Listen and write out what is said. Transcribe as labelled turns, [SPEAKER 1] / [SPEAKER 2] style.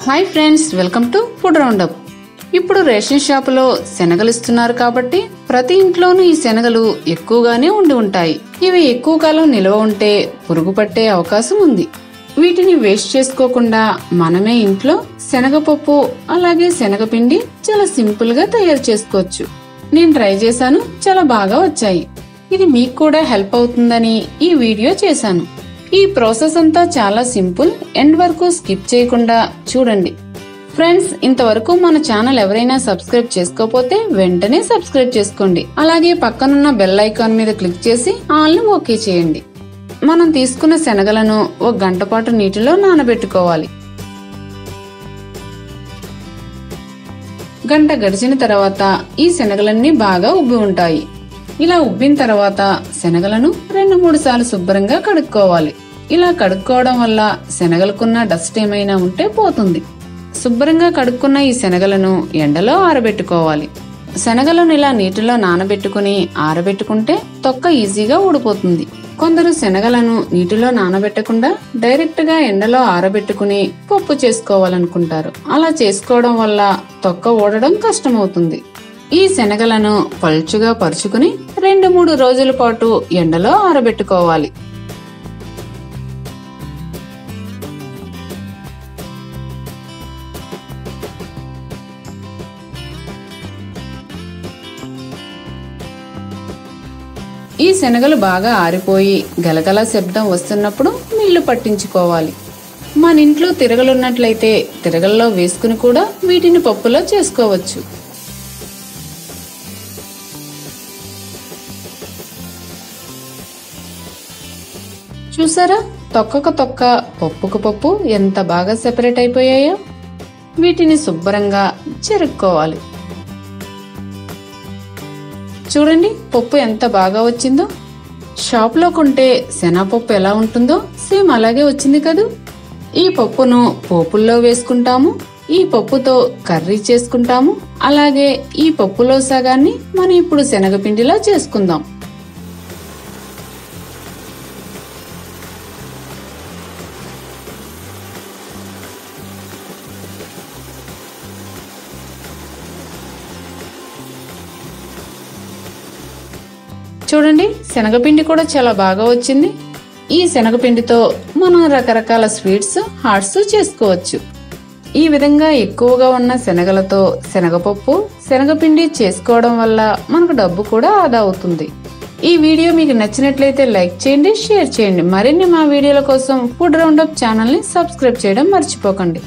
[SPEAKER 1] Hi friends, welcome to food roundup. ఇప్పుడు ration షాపులో శనగలు ఇస్తున్నారు కాబట్టి ప్రతి ఇంట్లోనూ ఈ శనగలు ఎక్కువగానే ఉండి ఉంటాయి. ఇవి ఎక్కువ కాలం నిల్వ ఉంటే పురుగు పట్టే అవకాశం ఉంది. వీటిని వేస్ట్ చేసుకోకుండా మనమే ఇంట్లో శనగపప్పు అలాగే శనగపిండి చాలా సింపుల్ గా తయారు చేసుకోవచ్చు. నేను ట్రై చేశాను, చాలా బాగా వచ్చాయి. ఇది మీకు కూడా హెల్ప్ అవుతుందని ఈ వీడియో చేశాను. ఈ ప్రాసెస్ అంతా చాలా సింపుల్, ఎండ్ వరకు స్కిప్ చేయకుండా చూడండి. ఫ్రెండ్స్, ఇంతవరకు మన ఛానల్ ఎవరైనా సబ్స్క్రైబ్ చేసుకోకపోతే వెంటనే సబ్స్క్రైబ్ చేసుకోండి. అలాగే పక్కనున్న బెల్ ఐకాన్ మీద క్లిక్ చేసి ఆల్ ని ఓకే చేయండి. మనం తీసుకున్న శనగలను 1 గంట పాటు నీటిలో నానబెట్టుకోవాలి. గంట గడిచిన తర్వాత ఈ శనగలన్నీ బాగా ఉబ్బి ఉంటాయి. ఇలా ఉబ్బిన తర్వాత శనగలను 2-3 సార్లు శుభ్రంగా కడుక్కోవాలి. ఇలా కడుక్కోవడం వల్ల శనగలకున్న డస్ట్ ఏమైనా ఉంటే పోతుంది. శుభ్రంగా కడుక్కున్న ఈ శనగలను ఎండలో ఆరబెట్టుకోవాలి. శనగలను ఇలా నీటిలో నానబెట్టుకుని ఆరబెట్టుకుంటే తొక్క ఈజీగా ఊడిపోతుంది. కొందరు శనగలను నీటిలో నానబెట్టకుండా డైరెక్ట్ గా ఎండలో ఆరబెట్టుకుని పప్పు చేసుకోవాలనుకుంటారు. అలా చేసుకోవడం వల్ల తొక్క ఊడడం కష్టమవుతుంది. ఈ శనగలను పలుచుగా పరుచుకుని 2-3 రోజుల పాటు ఎండలో ఆరబెట్టుకోవాలి. ఈ శనగలు బాగా ఆరిపోయి గలగల శబ్దం వస్తున్నప్పుడు నీళ్లు పట్టించుకోవాలి. మన ఇంట్లో తిరగలున్నట్లయితే తిరగల్లో వేసుకుని కూడా వీటిని పప్పులో చేసుకోవచ్చు. చూసారా, తొక్కకు తొక్క పప్పుకు పప్పు ఎంత బాగా సెపరేట్ అయిపోయాయో. వీటిని శుభ్రంగా చెరుక్కోవాలి. చూడండి, పప్పు ఎంత బాగా వచ్చిందో. షాప్ లో కొంటే శనగపప్పు ఎలా ఉంటుందో సేమ్ అలాగే వచ్చింది కదూ. ఈ పప్పును పోపుల్లో వేసుకుంటాము. ఈ పప్పుతో కర్రీ చేసుకుంటాము. అలాగే ఈ పప్పులో సగాన్ని మనం ఇప్పుడు శనగపిండిలా చేసుకుందాం. చూడండి, శనగపిండి కూడా చాలా బాగా వచ్చింది. ఈ శనగపిండితో మనం రకరకాల స్వీట్స్, హాట్స్ చేసుకోవచ్చు. ఈ విధంగా ఎక్కువగా ఉన్న శనగలతో శనగపప్పు, శనగపిండి చేసుకోవడం వల్ల మనకు డబ్బు కూడా ఆదా అవుతుంది. ఈ వీడియో మీకు నచ్చినట్లయితే లైక్ చేయండి, షేర్ చేయండి. మరిన్ని మా వీడియోల కోసం ఫుడ్ రౌండప్ ఛానల్ ని సబ్స్క్రైబ్ చేయడం మర్చిపోకండి.